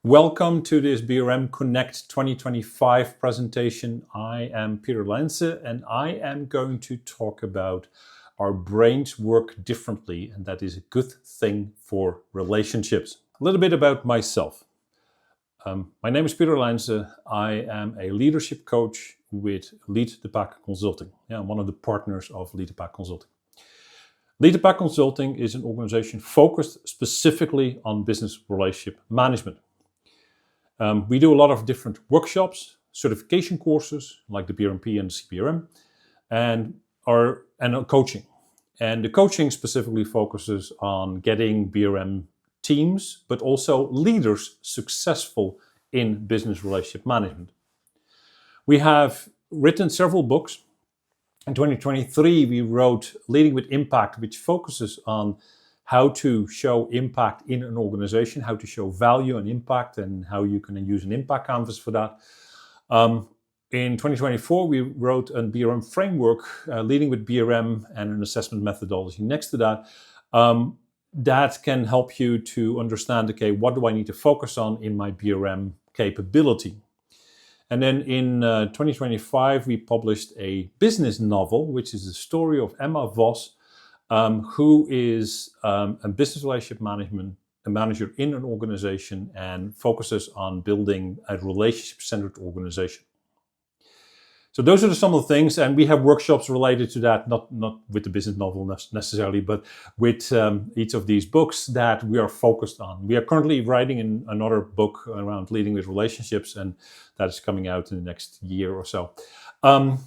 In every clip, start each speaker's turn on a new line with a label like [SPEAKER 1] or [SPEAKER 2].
[SPEAKER 1] Welcome to this BRMConnect 2025 presentation. I am Peter Lense and I am going to talk about our brains work differently, and that is a good thing for relationships. A little bit about myself. My name is Peter Lense. I am a leadership coach with Lead the Pack Consulting. I'm one of the partners of Lead the Pack Consulting. Lead the Pack Consulting is an organization focused specifically on business relationship management. We do a lot of different workshops, certification courses like the BRMP and the CBRM, and coaching. And the coaching specifically focuses on getting BRM teams, but also leaders successful in business relationship management. We have written several books. In 2023, we wrote Leading with Impact, which focuses on how to show impact in an organization, how to show value and impact, and how you can use an impact canvas for that. In 2024, we wrote a BRM framework, Leading with BRM, and an assessment methodology next to that. That can help you to understand, okay, what do I need to focus on in my BRM capability? And then in 2025, we published a business novel, which is the story of Emma Vos, who is a business relationship manager in an organization and focuses on building a relationship-centered organization. So those are some of the things, and we have workshops related to that, not with the business novel necessarily, but with each of these books that we are focused on. We are currently writing another book around leading with relationships, and that is coming out in the next year or so. For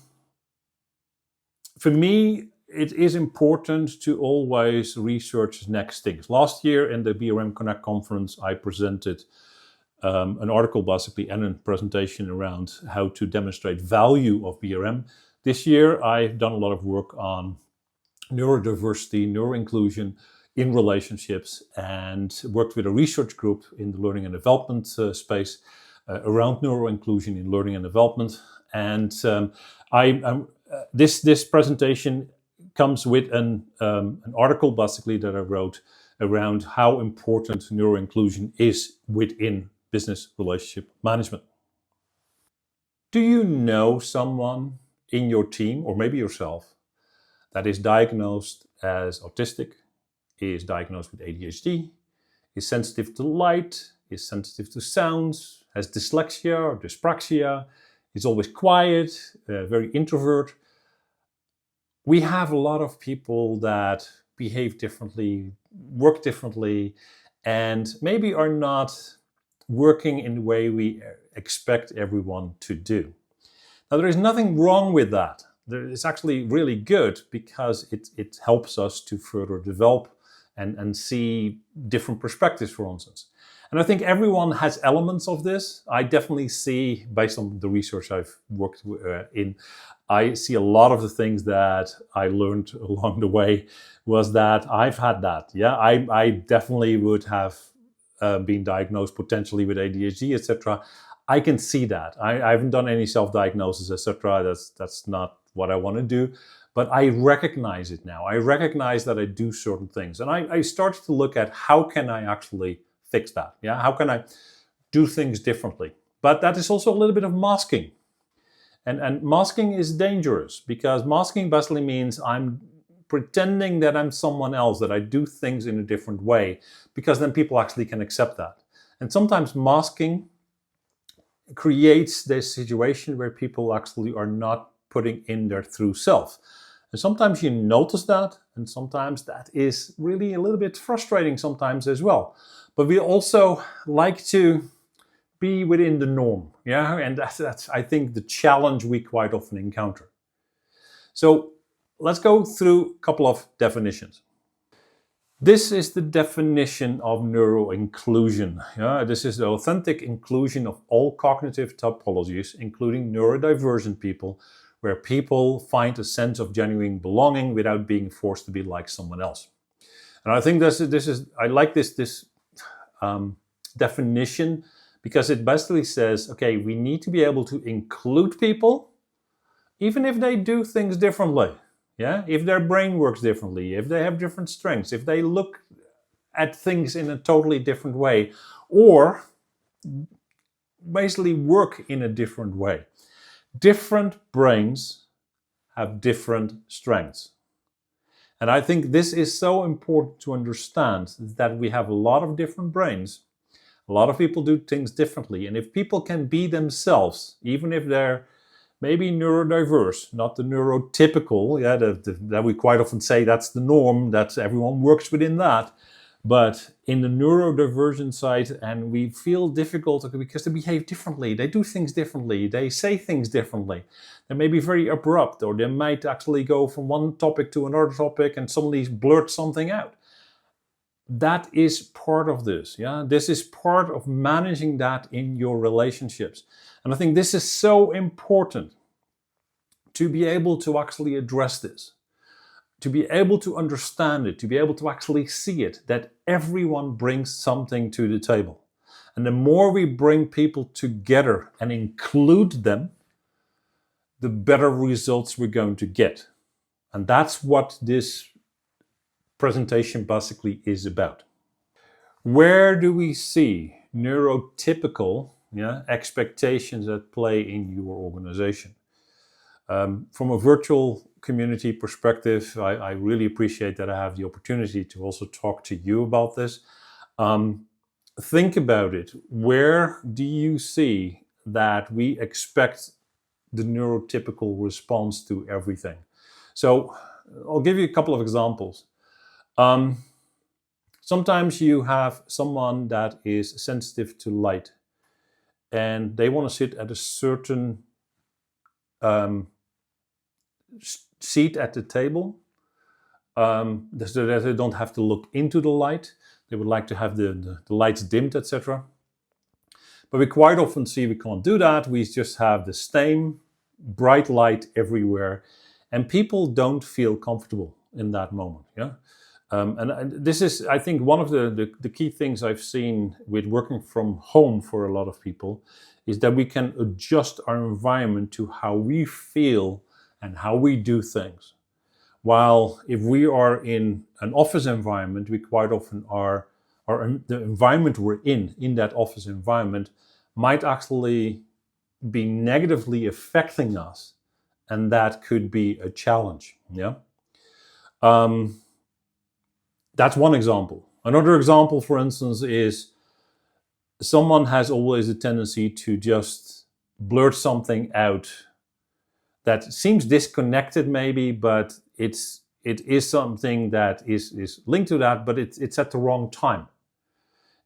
[SPEAKER 1] me, it is important to always research next things. Last year in the BRMConnect conference, I presented an article basically and a presentation around how to demonstrate value of BRM. This year, I've done a lot of work on neurodiversity, neuroinclusion in relationships, and worked with a research group in the learning and development space around neuroinclusion in learning and development. And this presentation comes with an article basically that I wrote around how important neuroinclusion is within business relationship management. Do you know someone in your team, or maybe yourself, that is diagnosed as autistic, is diagnosed with ADHD, is sensitive to light, is sensitive to sounds, has dyslexia or dyspraxia, is always quiet, very introvert? We have a lot of people that behave differently, work differently, and maybe are not working in the way we expect everyone to do. Now, there is nothing wrong with that. It's actually really good because it helps us to further develop and see different perspectives, for instance. And I think everyone has elements of this. I definitely see, based on the research I've worked in, I see a lot of the things that I learned along the way was that I've had that. Yeah, I definitely would have been diagnosed potentially with ADHD, etc. I can see that. I haven't done any self-diagnosis, etc. That's not what I want to do. But I recognize it now. I recognize that I do certain things. And I started to look at how can I actually fix that? Yeah, how can I do things differently? But that is also a little bit of masking. And masking is dangerous because masking basically means I'm pretending that I'm someone else, that I do things in a different way, because then people actually can accept that. And sometimes masking creates this situation where people actually are not putting in their true self. And sometimes you notice that, and sometimes that is really a little bit frustrating sometimes as well. But we also like to be within the norm, yeah? And that's I think, the challenge we quite often encounter. So let's go through a couple of definitions. This is the definition of neuroinclusion. Yeah? This is the authentic inclusion of all cognitive typologies, including neurodivergent people, where people find a sense of genuine belonging without being forced to be like someone else. And I think I like this definition because it basically says, okay, we need to be able to include people, even if they do things differently. Yeah, if their brain works differently, if they have different strengths, if they look at things in a totally different way, or basically work in a different way. Different brains have different strengths. And I think this is so important to understand, that we have a lot of different brains. A lot of people do things differently. And if people can be themselves, even if they're maybe neurodiverse, not the neurotypical, that we quite often say that's the norm, that everyone works within that. But in the neurodivergent side, and we feel difficult because they behave differently, they do things differently, they say things differently. They may be very abrupt, or they might actually go from one topic to another topic and suddenly blurt something out. That is part of this. This is part of managing that in your relationships. And I think this is so important to be able to actually address this, to be able to understand it, to be able to actually see it, that everyone brings something to the table. And the more we bring people together and include them, the better results we're going to get. And that's what this presentation basically is about. Where do we see neurotypical expectations at play in your organization? From a virtual community perspective, I really appreciate that I have the opportunity to also talk to you about this. Think about it. Where do you see that we expect the neurotypical response to everything? So I'll give you a couple of examples. Sometimes you have someone that is sensitive to light, and they want to sit at a certain seat at the table, so that they don't have to look into the light. They would like to have the lights dimmed, etc. But we quite often see we can't do that. We just have the same bright light everywhere, and people don't feel comfortable in that moment. And this is, I think, one of the key things I've seen with working from home for a lot of people, is that we can adjust our environment to how we feel and how we do things. While if we are in an office environment, we quite often the environment we're in that office environment might actually be negatively affecting us, and that could be a challenge. That's one example. Another example, for instance, is someone has always a tendency to just blurt something out that seems disconnected maybe, but it is something that is linked to that, but it's at the wrong time.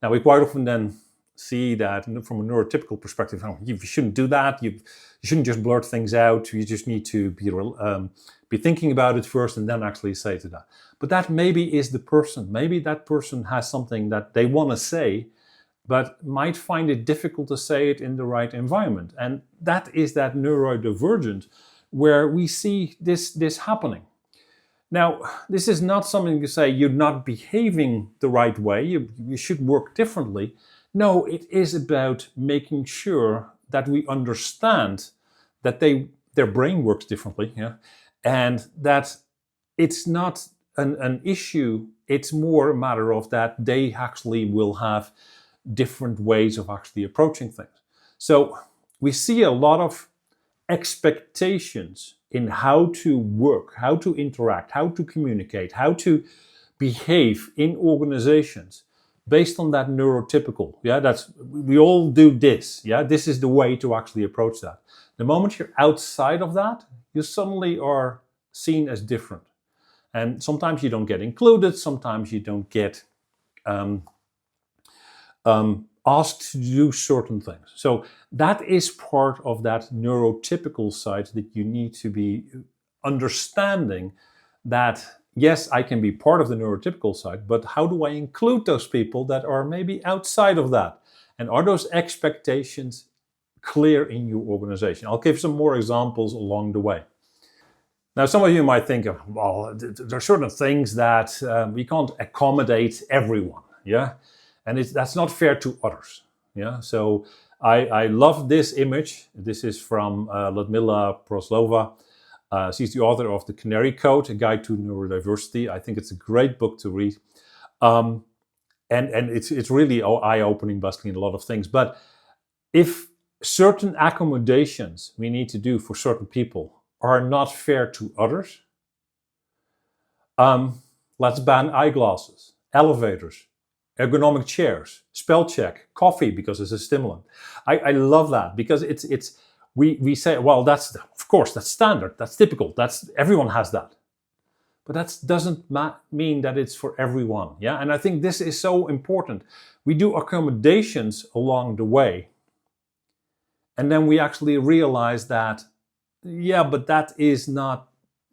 [SPEAKER 1] Now, we quite often then see that from a neurotypical perspective, you shouldn't do that. You shouldn't just blurt things out. You just need to be thinking about it first and then actually say to that. But that maybe is the person. Maybe that person has something that they want to say, but might find it difficult to say it in the right environment. And that is that neurodivergent, where we see this happening. Now, this is not something to say you're not behaving the right way, you should work differently. No, it is about making sure that we understand that their brain works differently, and that it's not an issue, it's more a matter of that they actually will have different ways of actually approaching things. So we see a lot of expectations in how to work, how to interact, how to communicate, how to behave in organizations based on that neurotypical. We all do this. This is the way to actually approach that. The moment you're outside of that, you suddenly are seen as different. And sometimes you don't get included, sometimes you don't get asked to do certain things. So that is part of that neurotypical side, that you need to be understanding that, yes, I can be part of the neurotypical side, but how do I include those people that are maybe outside of that? And are those expectations clear in your organization? I'll give some more examples along the way. Now, some of you might think, well, there are certain things that we can't accommodate everyone, and that's not fair to others, So I love this image. This is from Ludmila Proslova. She's the author of The Canary Code, A Guide to Neurodiversity. I think it's a great book to read. and it's really eye-opening, basically, in a lot of things. But if certain accommodations we need to do for certain people are not fair to others, let's ban eyeglasses, elevators, ergonomic chairs, spell check, coffee because it's a stimulant. I love that, because we say, well, that's, of course, that's standard, that's typical, that's, everyone has that. But that doesn't mean that it's for everyone. Yeah, and I think this is so important. We do accommodations along the way, and then we actually realize that, yeah, but that is not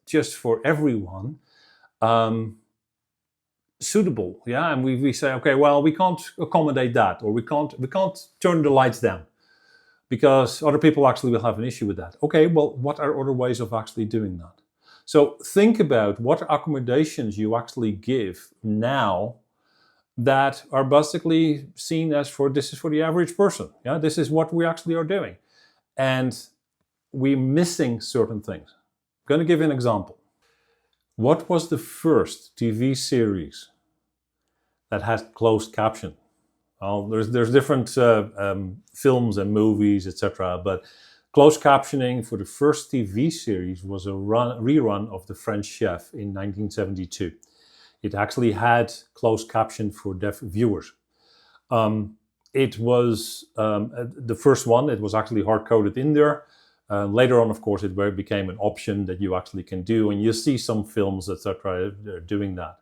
[SPEAKER 1] just for everyone suitable. Yeah, and we say, okay, well, we can't accommodate that, or we can't turn the lights down because other people actually will have an issue with that. Okay, well, what are other ways of actually doing that? So think about what accommodations you actually give now that are basically seen as this is for the average person. Yeah, this is what we actually are doing. And we're missing certain things. I'm going to give you an example. What was the first TV series that had closed caption? Well, there's different films and movies, etc. But closed captioning for the first TV series was a rerun of The French Chef in 1972. It actually had closed caption for deaf viewers. It was the first one. It was actually hard-coded in there. Later on, of course, it became an option that you actually can do, and you see some films, etc., doing that.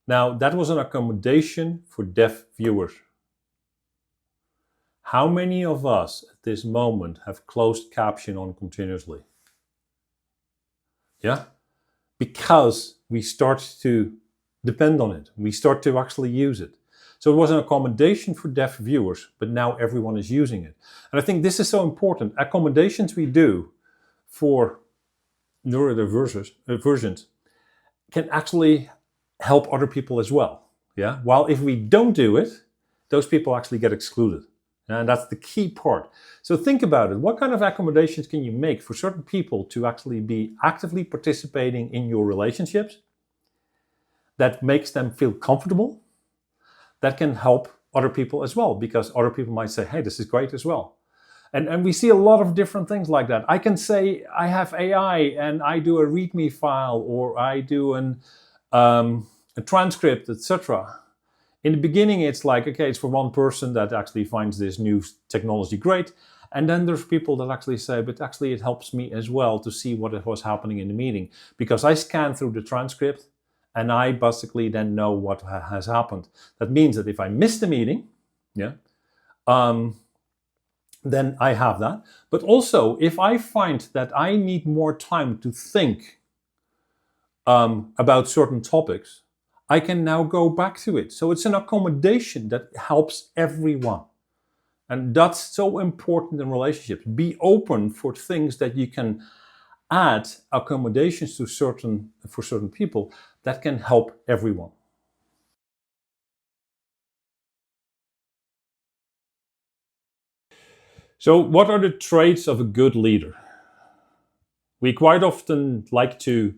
[SPEAKER 1] Now, that was an accommodation for deaf viewers. How many of us at this moment have closed caption on continuously? Yeah? Because we start to depend on it. We start to actually use it. So it was an accommodation for deaf viewers, but now everyone is using it. And I think this is so important. Accommodations we do for neurodivergent can actually help other people as well. Yeah? While if we don't do it, those people actually get excluded. And that's the key part. So think about it. What kind of accommodations can you make for certain people to actually be actively participating in your relationships that makes them feel comfortable? That can help other people as well, because other people might say, hey, this is great as well. And we see a lot of different things like that. I can say I have AI and I do a README file, or I do a transcript, etc. In the beginning, it's like, okay, it's for one person that actually finds this new technology great. And then there's people that actually say, but actually it helps me as well to see what was happening in the meeting, because I scan through the transcript and I basically then know what has happened. That means that if I miss the meeting, yeah, then I have that. But also, if I find that I need more time to think about certain topics, I can now go back to it. So it's an accommodation that helps everyone. And that's so important in relationships. Be open for things that you can add accommodations to for certain people that can help everyone. So what are the traits of a good leader? We quite often like to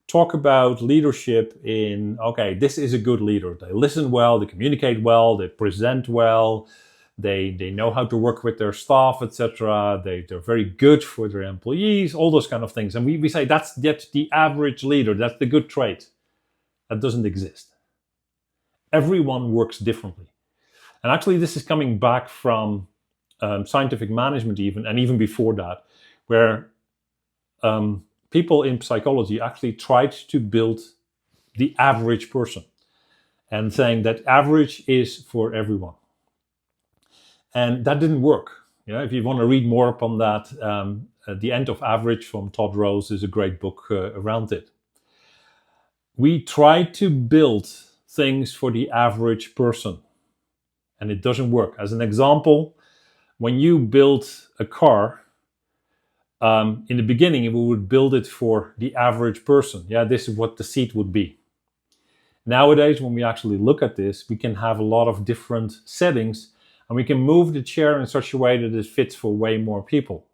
[SPEAKER 1] talk about leadership in, okay, this is a good leader. They listen well, they communicate well, they present well, they know how to work with their staff, etc. They're very good for their employees, all those kind of things. And we say that's the average leader, that's the good trait. That doesn't exist. Everyone works differently. And actually this is coming back from scientific management even before that, where people in psychology actually tried to build the average person and saying that average is for everyone. And that didn't work. Yeah, if you want to read more up on that, The End of Average from Todd Rose is a great book around it. We try to build things for the average person, and it doesn't work. As an example, when you build a car, in the beginning, we would build it for the average person. Yeah, this is what the seat would be. Nowadays, when we actually look at this, we can have a lot of different settings, and we can move the chair in such a way that it fits for way more people.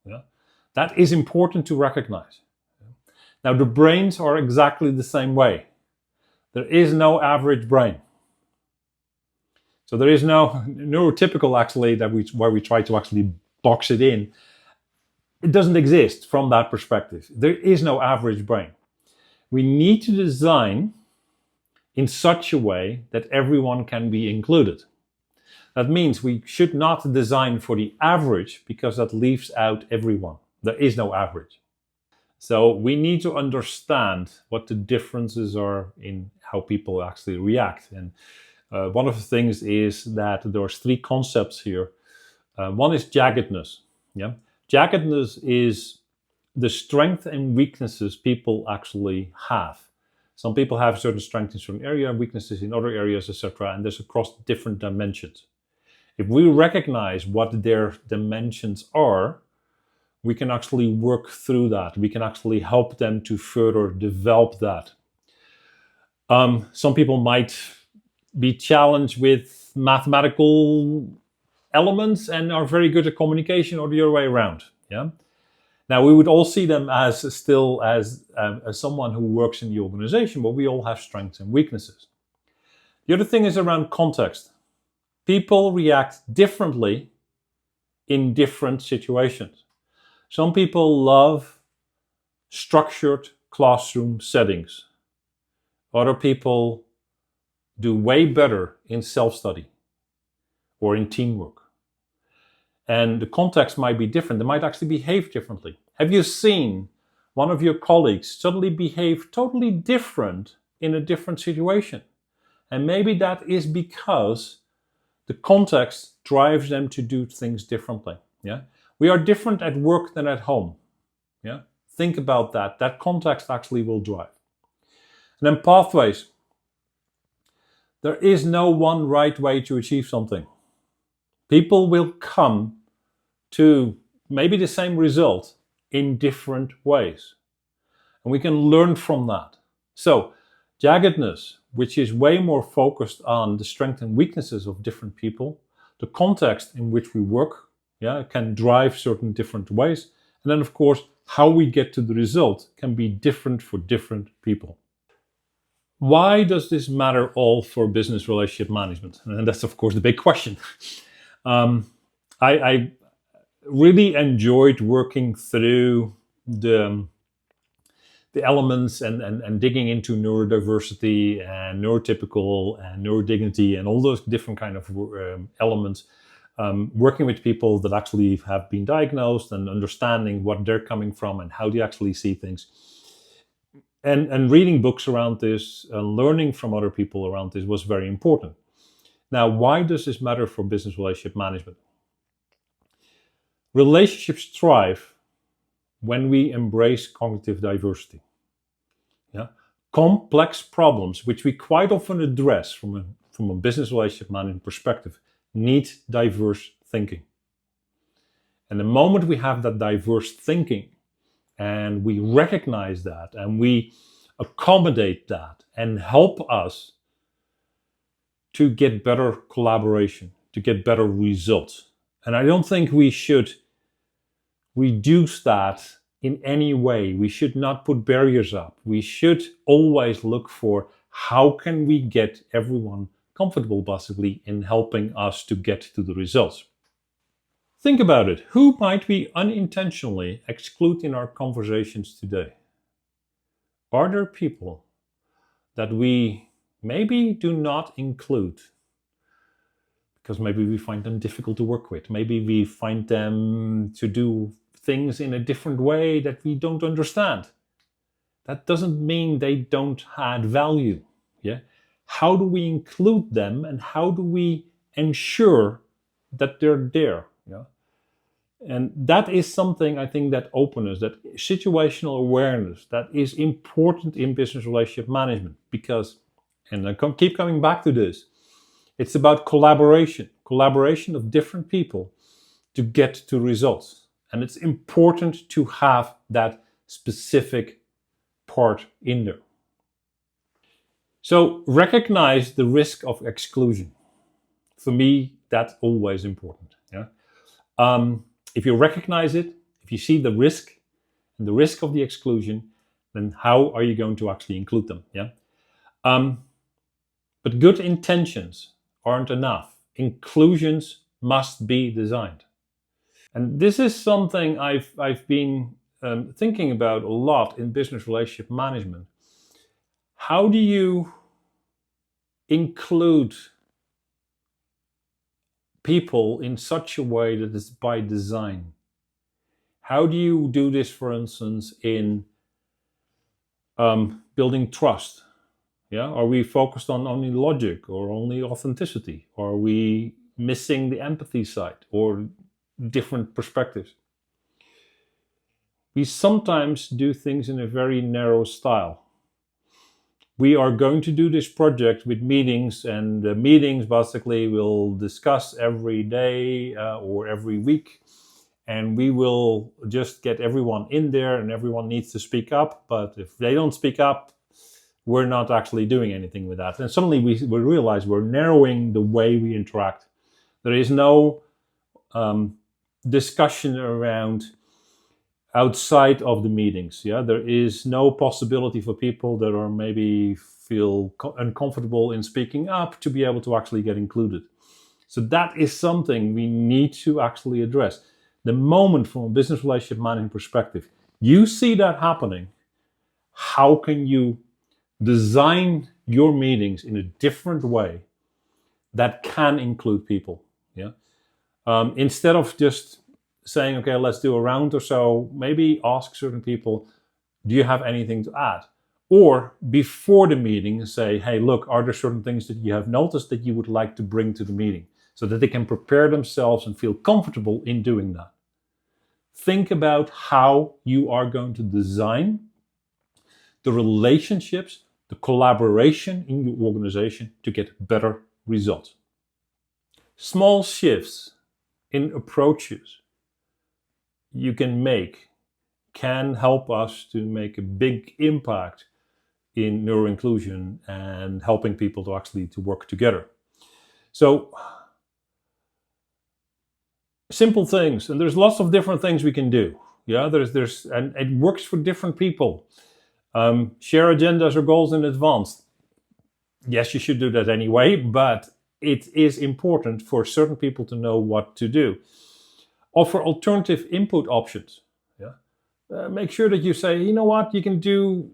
[SPEAKER 1] Yeah? That is important to recognize. Now, the brains are exactly the same way. There is no average brain. So there is no neurotypical actually where we try to actually box it in. It doesn't exist from that perspective. There is no average brain. We need to design in such a way that everyone can be included. That means we should not design for the average, because that leaves out everyone. There is no average. So we need to understand what the differences are in how people actually react. And one of the things is that there's three concepts here. One is jaggedness. Yeah, jaggedness is the strengths and weaknesses people actually have. Some people have certain strengths in certain areas, weaknesses in other areas, etc. And this across different dimensions. If we recognize what their dimensions are, we can actually work through that. We can actually help them to further develop that. Some people might be challenged with mathematical elements and are very good at communication, or the other way around. Yeah. Now we would all see them as someone who works in the organization, but we all have strengths and weaknesses. The other thing is around context. People react differently in different situations. Some people love structured classroom settings. Other people do way better in self-study or in teamwork. And the context might be different. They might actually behave differently. Have you seen one of your colleagues suddenly behave totally different in a different situation? And maybe that is because the context drives them to do things differently. Yeah, we are different at work than at home. Yeah, think about that. That context actually will drive. And then pathways. There is no one right way to achieve something. People will come to maybe the same result in different ways. And we can learn from that. So, jaggedness, which is way more focused on the strengths and weaknesses of different people, the context in which we work, yeah, can drive certain different ways. And then, of course, how we get to the result can be different for different people. Why does this matter all for business relationship management? And that's, of course, the big question. I really enjoyed working through the elements and digging into neurodiversity and neurotypical and neurodignity and all those different kind of elements, working with people that actually have been diagnosed and understanding what they're coming from and how they actually see things. And reading books around this, learning from other people around this was very important. Now, why does this matter for business relationship management? Relationships thrive when we embrace cognitive diversity. Yeah? Complex problems, which we quite often address from a business relationship management perspective, need diverse thinking. And the moment we have that diverse thinking, and we recognize that, and we accommodate that, and help us to get better collaboration, to get better results. And I don't think we should reduce that in any way. We should not put barriers up. We should always look for how can we get everyone comfortable, possibly, in helping us to get to the results. Think about it. Who might we unintentionally exclude in our conversations today? Are there people that we maybe do not include because maybe we find them difficult to work with? Maybe we find them to do things in a different way that we don't understand. That doesn't mean they don't add value. Yeah? How do we include them, and how do we ensure that they're there? Yeah? And that is something, I think, that openness, that situational awareness, that is important in business relationship management, because, and I keep coming back to this, it's about collaboration of different people to get to results. And it's important to have that specific part in there. So recognize the risk of exclusion. For me, that's always important. Yeah. If you recognize it, if you see the risk and the risk of the exclusion, then how are you going to actually include them? Yeah. But good intentions aren't enough. inclusions must be designed. And this is something I've been thinking about a lot in business relationship management. How do you include people in such a way that it's by design? How do you do this, for instance, in building trust? Yeah, are we focused on only logic or only authenticity? Or are we missing the empathy side or different perspectives? We sometimes do things in a very narrow style. We are going to do this project with meetings, and the meetings basically will discuss every day or every week, and we will just get everyone in there, and everyone needs to speak up. But if they don't speak up, we're not actually doing anything with that. And suddenly we realize we're narrowing the way we interact. There is no discussion around outside of the meetings. Yeah, there is no possibility for people that are maybe feel uncomfortable in speaking up to be able to actually get included. So that is something we need to actually address. The moment from a business relationship management perspective, you see that happening, how can you design your meetings in a different way that can include people? Yeah. Instead of just saying, okay, let's do a round or so, maybe ask certain people, do you have anything to add? Or before the meeting, say, hey, look, are there certain things that you have noticed that you would like to bring to the meeting, so that they can prepare themselves and feel comfortable in doing that. Think about how you are going to design the relationships, the collaboration in your organization to get better results. Small shifts in approaches you can make can help us to make a big impact in neuroinclusion and helping people to actually to work together. So simple things, and there's lots of different things we can do. Yeah, there's and it works for different people. Share agendas or goals in advance. Yes, you should do that anyway, but it is important for certain people to know what to do. Offer alternative input options. Yeah, make sure that you say, you know what, you can do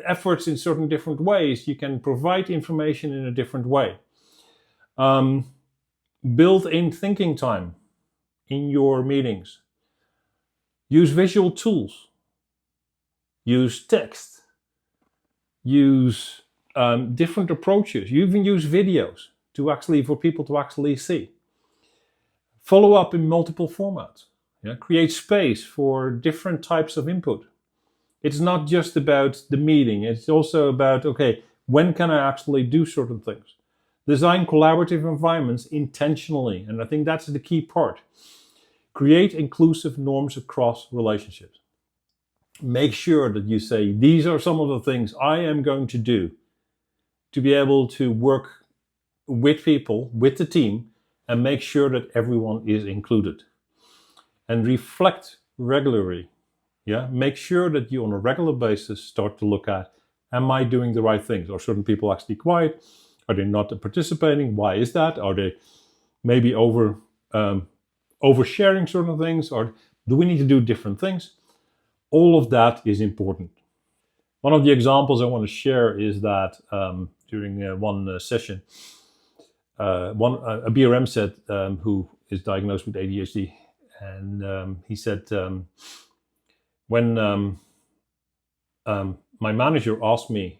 [SPEAKER 1] efforts in certain different ways. You can provide information in a different way. Build in thinking time in your meetings. Use visual tools. Use text. Use different approaches. You even use videos for people to actually see. Follow up in multiple formats. Yeah? Create space for different types of input. It's not just about the meeting. It's also about, okay, when can I actually do certain things? Design collaborative environments intentionally. And I think that's the key part. Create inclusive norms across relationships. Make sure that you say, these are some of the things I am going to do to be able to work with people, with the team, and make sure that everyone is included. And reflect regularly. Yeah, make sure that you on a regular basis start to look at, am I doing the right things? Are certain people actually quiet? Are they not participating? Why is that? Are they maybe oversharing certain things? Or do we need to do different things? All of that is important. One of the examples I want to share is that during one session, a BRM said, who is diagnosed with ADHD, and he said, when my manager asks me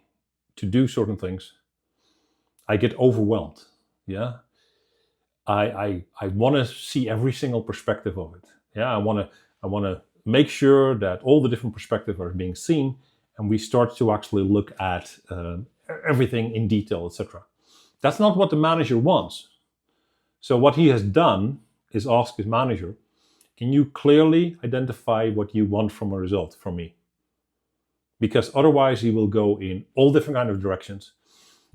[SPEAKER 1] to do certain things, I get overwhelmed. Yeah, I want to see every single perspective of it. Yeah, I want to make sure that all the different perspectives are being seen, and we start to actually look at everything in detail, etc. That's not what the manager wants. So what he has done is ask his manager, can you clearly identify what you want from a result from me? Because otherwise he will go in all different kind of directions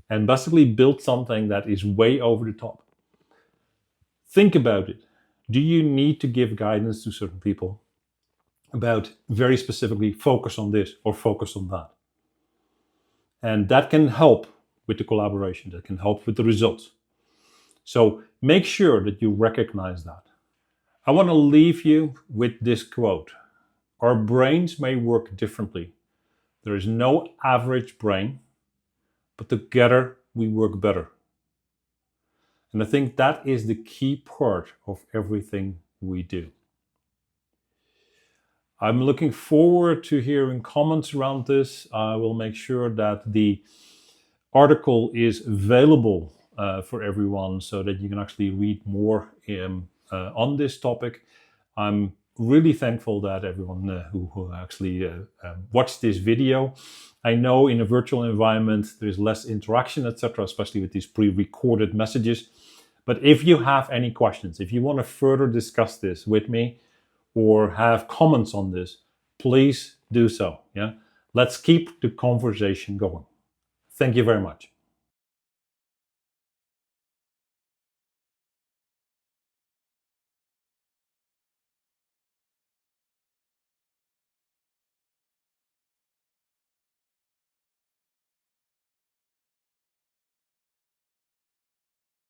[SPEAKER 1] and basically build something that is way over the top. Think about it. Do you need to give guidance to certain people about very specifically focus on this or focus on that? And that can help with the collaboration, that can help with the results. So make sure that you recognize that. I want to leave you with this quote. Our brains may work differently. There is no average brain, but together we work better. And I think that is the key part of everything we do. I'm looking forward to hearing comments around this. I will make sure that the article is available for everyone so that you can actually read more on this topic. I'm really thankful that everyone who actually watched this video. I know in a virtual environment there's less interaction, etc., especially with these pre-recorded messages. But if you have any questions, if you want to further discuss this with me or have comments on this, please do so. Yeah, let's keep the conversation going. Thank you very much.